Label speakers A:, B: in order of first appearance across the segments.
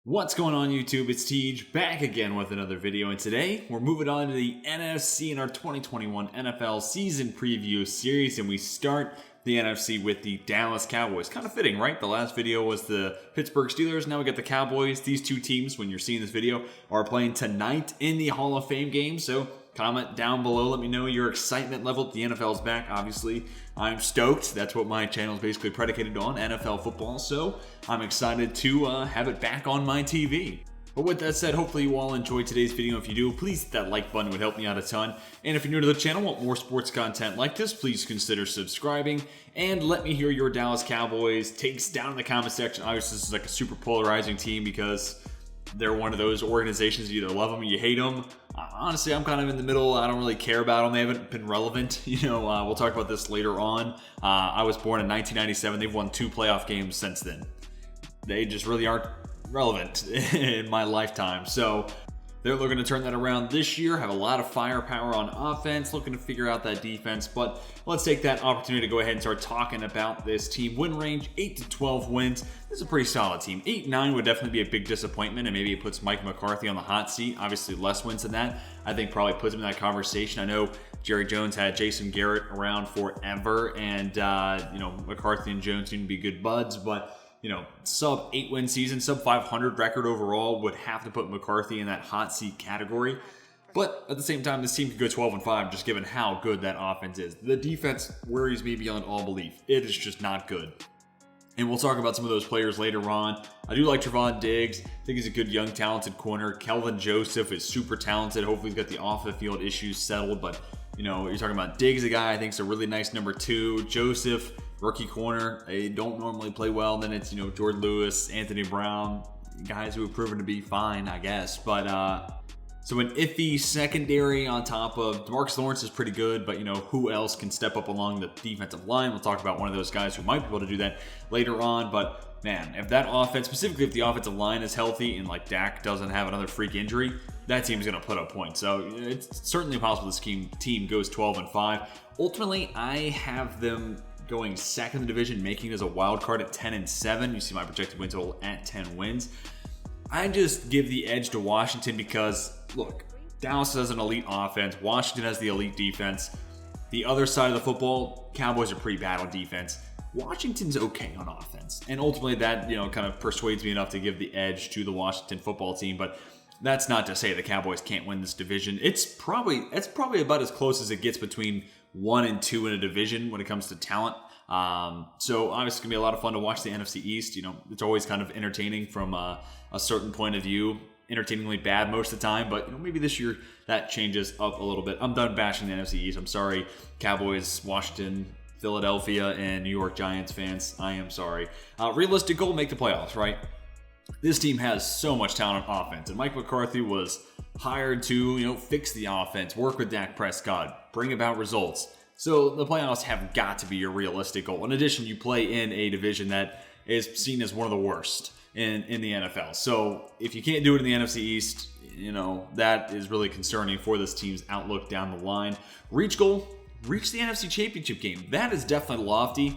A: What's going on YouTube? It's Tej back again with another video, and today we're moving on to the NFC in our 2021 NFL season preview series, and we start the NFC with the Dallas Cowboys. Kind of fitting, right? The last video was the Pittsburgh Steelers, now we got the Cowboys. These two teams, when you're seeing this video, are playing tonight in the Hall of Fame game, so comment down below, let me know your excitement level. The NFL's back, obviously. I'm stoked. That's what my channel is basically predicated on, NFL football. So I'm excited to have it back on my TV. But with that said, hopefully you all enjoyed today's video. If you do, please hit that like button. It would help me out a ton. And if you're new to the channel, want more sports content like this, please consider subscribing. And let me hear your Dallas Cowboys takes down in the comment section. Obviously, this is like a super polarizing team because they're one of those organizations, you either love them or you hate them. Honestly, I'm kind of in the middle. I don't really care about them. They haven't been relevant. We'll talk about this later on. I was born in 1997. They've won 2 playoff games since then. They just really aren't relevant in my lifetime. So they're looking to turn that around this year, have a lot of firepower on offense, looking to figure out that defense. But let's take that opportunity to go ahead and start talking about this team. Win range, 8 to 12 wins. This is a pretty solid team. 8-9 would definitely be a big disappointment, and maybe it puts Mike McCarthy on the hot seat. Obviously, less wins than that, I think probably puts him in that conversation. I know Jerry Jones had Jason Garrett around forever, and McCarthy and Jones seem to be good buds, but sub 8-win season, sub 500 record overall would have to put McCarthy in that hot seat category. But at the same time, this team could go 12-5 just given how good that offense is. The defense worries me beyond all belief. It is just not good. And we'll talk about some of those players later on. I do like Trevon Diggs. I think he's a good, young, talented corner. Kelvin Joseph is super talented. Hopefully he's got the off-the-field issues settled. But, you're talking about Diggs, a guy I think is a really nice number 2. Joseph, rookie corner. They don't normally play well. Then it's, Jordan Lewis, Anthony Brown, guys who have proven to be fine, I guess. But, so an iffy secondary on top of DeMarcus Lawrence is pretty good, but who else can step up along the defensive line? We'll talk about one of those guys who might be able to do that later on. But man, if that offense, specifically if the offensive line is healthy and like Dak doesn't have another freak injury, that team's going to put up points. So it's certainly possible this team goes 12-5. Ultimately, I have them going second in the division, making it as a wild card at 10-7. You see my projected win total at 10 wins. I just give the edge to Washington because, look, Dallas has an elite offense. Washington has the elite defense. The other side of the football, Cowboys are pretty bad on defense. Washington's okay on offense. And ultimately that, kind of persuades me enough to give the edge to the Washington football team. But that's not to say the Cowboys can't win this division. It's probably about as close as it gets between 1 and 2 in a division when it comes to talent. So obviously it's going to be a lot of fun to watch the NFC East. It's always kind of entertaining from a certain point of view. Entertainingly bad most of the time, but maybe this year that changes up a little bit. I'm done bashing the NFC East. I'm sorry, Cowboys, Washington, Philadelphia, and New York Giants fans. I am sorry. Realistic goal, make the playoffs, right? This team has so much talent on offense, and Mike McCarthy was hired to, fix the offense, work with Dak Prescott, bring about results. So the playoffs have got to be your realistic goal. In addition, you play in a division that is seen as one of the worst in the NFL. So if you can't do it in the NFC East, that is really concerning for this team's outlook down the line. Reach goal, reach the NFC Championship game. That is definitely lofty,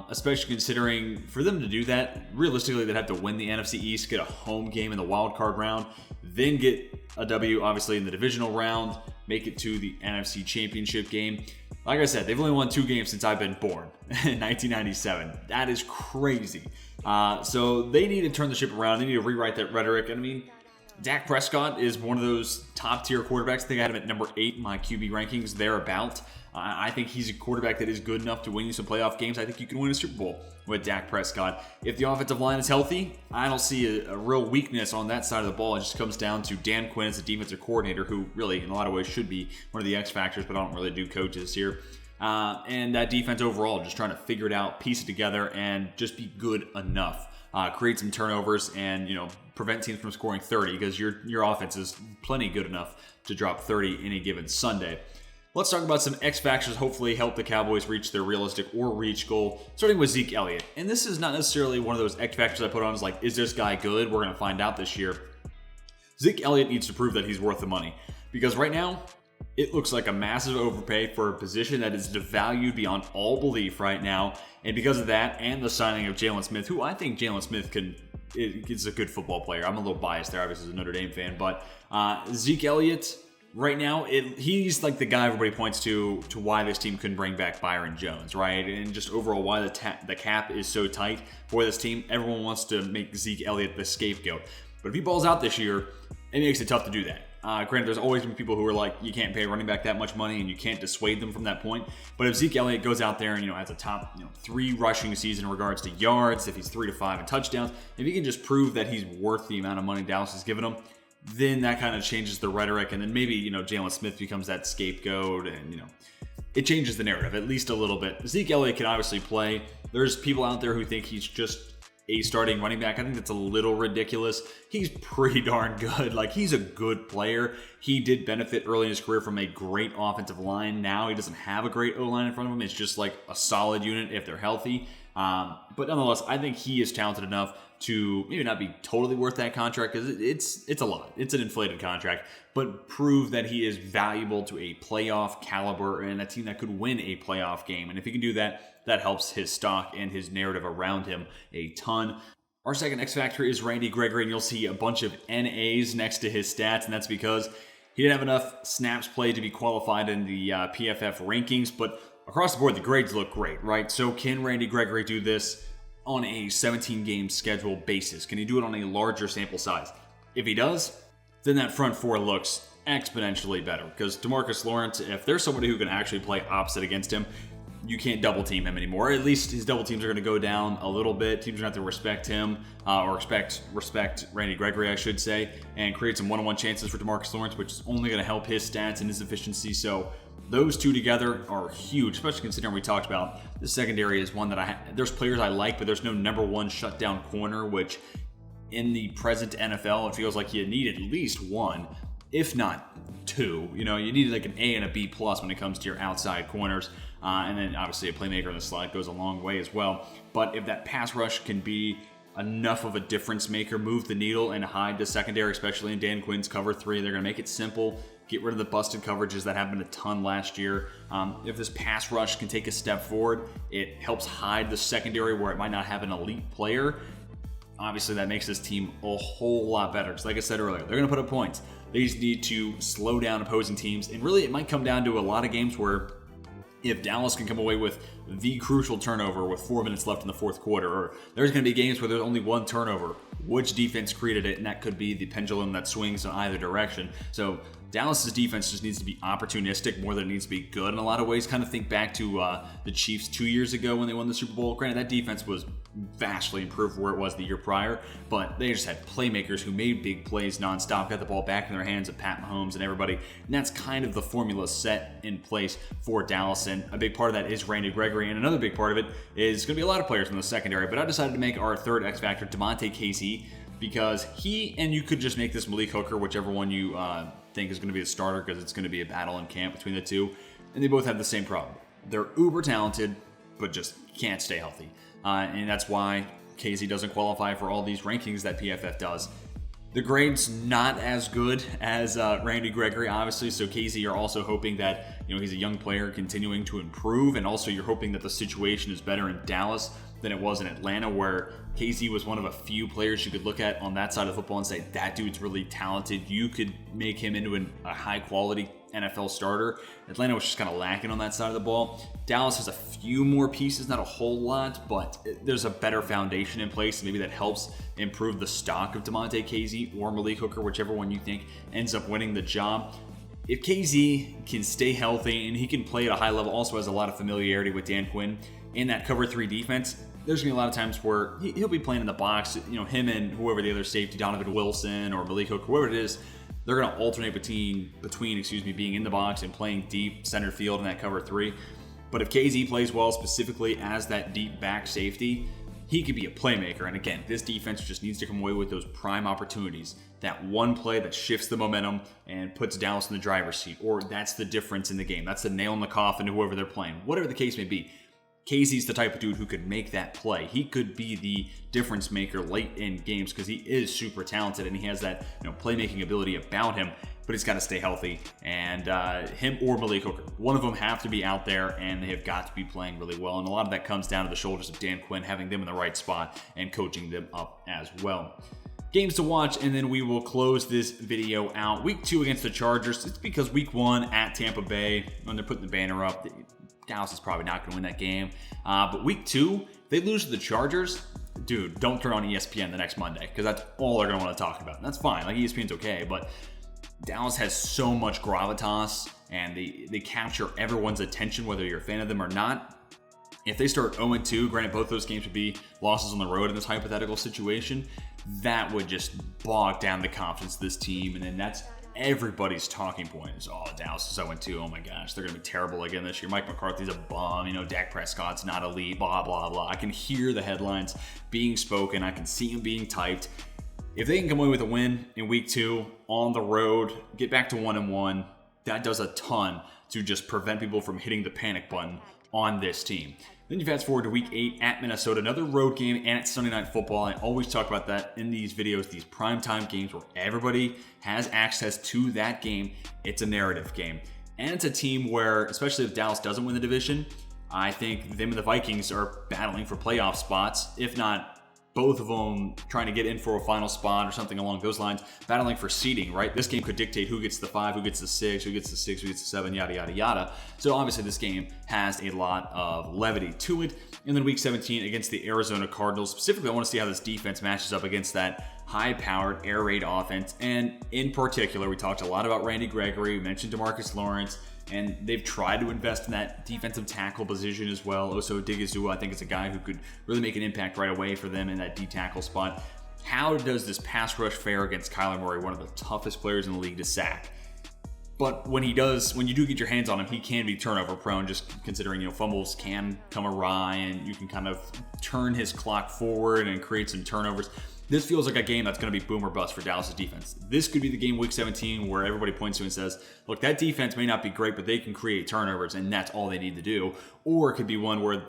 A: especially considering for them to do that, realistically, they'd have to win the NFC East, get a home game in the wild card round, then get a W, obviously, in the divisional round, make it to the NFC Championship game. Like I said, they've only won 2 games since I've been born, in 1997. That is crazy. So they need to turn the ship around. They need to rewrite that rhetoric. And I mean, Dak Prescott is one of those top-tier quarterbacks. I think I had him at number 8 in my QB rankings, thereabout. I think he's a quarterback that is good enough to win you some playoff games. I think you can win a Super Bowl with Dak Prescott. If the offensive line is healthy, I don't see a real weakness on that side of the ball. It just comes down to Dan Quinn as the defensive coordinator, who really, in a lot of ways, should be one of the X factors, but I don't really do coaches here. And that defense overall, just trying to figure it out, piece it together, and just be good enough. Create some turnovers and, prevent teams from scoring 30 because your offense is plenty good enough to drop 30 any given Sunday. Let's talk about some X factors hopefully help the Cowboys reach their realistic or reach goal, starting with Zeke Elliott. And this is not necessarily one of those X factors I put on as like, is this guy good? We're going to find out this year. Zeke Elliott needs to prove that he's worth the money because right now, it looks like a massive overpay for a position that is devalued beyond all belief right now. And because of that and the signing of Jalen Smith, who I think Jalen Smith can He's a good football player. I'm a little biased there, obviously, as a Notre Dame fan. But Zeke Elliott, right now, he's like the guy everybody points to why this team couldn't bring back Byron Jones, right? And just overall why the cap is so tight for this team. Everyone wants to make Zeke Elliott the scapegoat. But if he balls out this year, it makes it tough to do that. Granted, there's always been people who are like, you can't pay a running back that much money and you can't dissuade them from that point. But if Zeke Elliott goes out there and, has a top, 3 rushing season in regards to yards, if he's 3 to 5 in touchdowns, if he can just prove that he's worth the amount of money Dallas has given him, then that kind of changes the rhetoric. And then maybe, Jalen Smith becomes that scapegoat and, it changes the narrative at least a little bit. Zeke Elliott can obviously play. There's people out there who think he's just a starting running back. I think that's a little ridiculous. He's pretty darn good. Like, he's a good player. He did benefit early in his career from a great offensive line. Now he doesn't have a great O-line in front of him. It's just like a solid unit if they're healthy. But nonetheless, I think he is talented enough to maybe not be totally worth that contract, because it's a lot. It's an inflated contract, but prove that he is valuable to a playoff caliber and a team that could win a playoff game. And if he can do that, that helps his stock and his narrative around him a ton. Our second X factor is Randy Gregory, and you'll see a bunch of NAs next to his stats, and that's because he didn't have enough snaps played to be qualified in the PFF rankings, but across the board, the grades look great, right? So can Randy Gregory do this on a 17-game schedule basis? Can he do it on a larger sample size? If he does, then that front four looks exponentially better, because DeMarcus Lawrence, if there's somebody who can actually play opposite against him, you can't double team him anymore. At least his double teams are going to go down a little bit. Teams are going to have to respect him, or respect Randy Gregory, I should say, and create some one-on-one chances for DeMarcus Lawrence, which is only going to help his stats and his efficiency. So those two together are huge, especially considering we talked about the secondary is one that there's players I like, but there's no number one shutdown corner, which in the present NFL, it feels like you need at least one, if not two. You need like an A and a B plus when it comes to your outside corners. And then obviously a playmaker in the slot goes a long way as well. But if that pass rush can be enough of a difference maker, move the needle and hide the secondary, especially in Dan Quinn's cover 3, they're going to make it simple, get rid of the busted coverages that happened a ton last year. If this pass rush can take a step forward, it helps hide the secondary where it might not have an elite player. Obviously, that makes this team a whole lot better. Because like I said earlier, they're going to put up points. They just need to slow down opposing teams. And really, it might come down to a lot of games where if Dallas can come away with the crucial turnover with 4 minutes left in the fourth quarter, or there's going to be games where there's only one turnover, which defense created it, and that could be the pendulum that swings in either direction. So Dallas's defense just needs to be opportunistic more than it needs to be good in a lot of ways. Kind of think back to the Chiefs 2 years ago when they won the Super Bowl. Granted, that defense was vastly improved from where it was the year prior, but they just had playmakers who made big plays nonstop, got the ball back in their hands of Pat Mahomes and everybody, and that's kind of the formula set in place for Dallas, and a big part of that is Randy Gregory, and another big part of it is going to be a lot of players in the secondary, but I decided to make our third X factor Damonte Casey, because he, and you could just make this Malik Hooker, whichever one you think is going to be the starter, because it's going to be a battle in camp between the two, and they both have the same problem. They're uber talented, but just can't stay healthy. And that's why Casey doesn't qualify for all these rankings that PFF does. The grade's not as good as Randy Gregory, obviously, so Casey, you're also hoping that he's a young player continuing to improve, and also you're hoping that the situation is better in Dallas than it was in Atlanta, where Casey was one of a few players you could look at on that side of football and say, that dude's really talented. You could make him into a high-quality NFL starter. Atlanta was just kind of lacking on that side of the ball. Dallas has a few more pieces, not a whole lot, but there's a better foundation in place. Maybe that helps improve the stock of Damonte Casey or Malik Hooker, whichever one you think ends up winning the job. If KZ can stay healthy and he can play at a high level, also has a lot of familiarity with Dan Quinn in that cover 3 defense, there's going to be a lot of times where he'll be playing in the box. Him and whoever the other safety, Donovan Wilson or Malik Hooker, whoever it is, they're going to alternate between being in the box and playing deep center field in that cover 3. But if KZ plays well, specifically as that deep back safety, he could be a playmaker. And again, this defense just needs to come away with those prime opportunities. That one play that shifts the momentum and puts Dallas in the driver's seat, or that's the difference in the game. That's the nail in the coffin to whoever they're playing. Whatever the case may be, Casey's the type of dude who could make that play. He could be the difference maker late in games because he is super talented and he has that playmaking ability about him. but he's got to stay healthy. And him or Malik Hooker, one of them have to be out there, and they have got to be playing really well. And a lot of that comes down to the shoulders of Dan Quinn, having them in the right spot and coaching them up as well. Games to watch, and then we will close this video out. Week 2 against the Chargers. It's because week 1 at Tampa Bay, when they're putting the banner up, Dallas is probably not going to win that game. But week 2, they lose to the Chargers. Dude, don't turn on ESPN the next Monday, because that's all they're going to want to talk about. And that's fine. Like, ESPN's okay, but Dallas has so much gravitas, and they capture everyone's attention, whether you're a fan of them or not. If they start 0-2, granted both those games would be losses on the road in this hypothetical situation, that would just bog down the confidence of this team, and then that's everybody's talking point is, oh, Dallas is 0-2, oh my gosh, they're going to be terrible again this year. Mike McCarthy's a bum, you know, Dak Prescott's not elite, blah, blah, blah. I can hear the headlines being spoken. I can see them being typed. If they can come away with a win in week 2 on the road, get back to 1-1, that does a ton to just prevent people from hitting the panic button on this team. Then you fast forward to week 8 at Minnesota, another road game, and it's Sunday Night Football. I always talk about that in these videos, these primetime games where everybody has access to that game. It's a narrative game. And it's a team where, especially if Dallas doesn't win the division, I think them and the Vikings are battling for playoff spots, if not both of them trying to get in for a final spot or something along those lines, battling for seeding, right? This game could dictate who gets the 5, who gets the 6, who gets the 6, who gets the 7, yada, yada, yada. So obviously this game has a lot of levity to it. And then week 17 against the Arizona Cardinals. Specifically, I want to see how this defense matches up against that high-powered air raid offense. And in particular, we talked a lot about Randy Gregory. We mentioned DeMarcus Lawrence. And they've tried to invest in that defensive tackle position as well. Oso Odighizuwa, I think, is a guy who could really make an impact right away for them in that D tackle spot. How does this pass rush fare against Kyler Murray, one of the toughest players in the league to sack? But when you do get your hands on him, he can be turnover prone, just considering, fumbles can come awry and you can kind of turn his clock forward and create some turnovers. This feels like a game that's going to be boom or bust for Dallas' defense. This could be the game week 17 where everybody points to and says, look, that defense may not be great, but they can create turnovers, and that's all they need to do. Or it could be one where,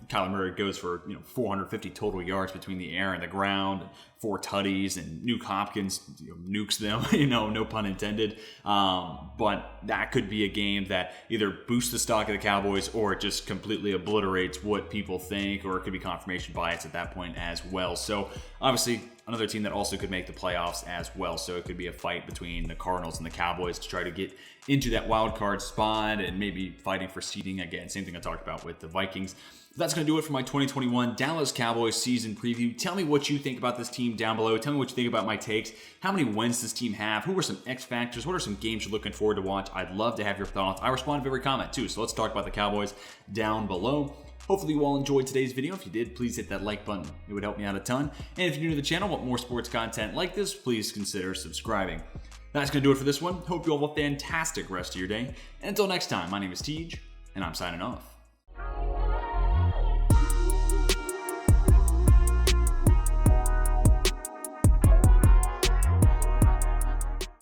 A: Kyler Murray goes for, 450 total yards between the air and the ground, 4 tutties, and Nuke Hopkins nukes them, no pun intended. But that could be a game that either boosts the stock of the Cowboys or it just completely obliterates what people think, or it could be confirmation bias at that point as well. So obviously another team that also could make the playoffs as well. So it could be a fight between the Cardinals and the Cowboys to try to get into that wild card spot and maybe fighting for seeding again. Same thing I talked about with the Vikings. That's going to do it for my 2021 Dallas Cowboys season preview. Tell me what you think about this team down below. Tell me what you think about my takes. How many wins does this team have? Who are some X factors? What are some games you're looking forward to watch? I'd love to have your thoughts. I respond to every comment too, so let's talk about the Cowboys down below. Hopefully you all enjoyed today's video. If you did, please hit that like button. It would help me out a ton. And if you're new to the channel, want more sports content like this, please consider subscribing. That's going to do it for this one. Hope you all have a fantastic rest of your day. And until next time, my name is Tej, and I'm signing off.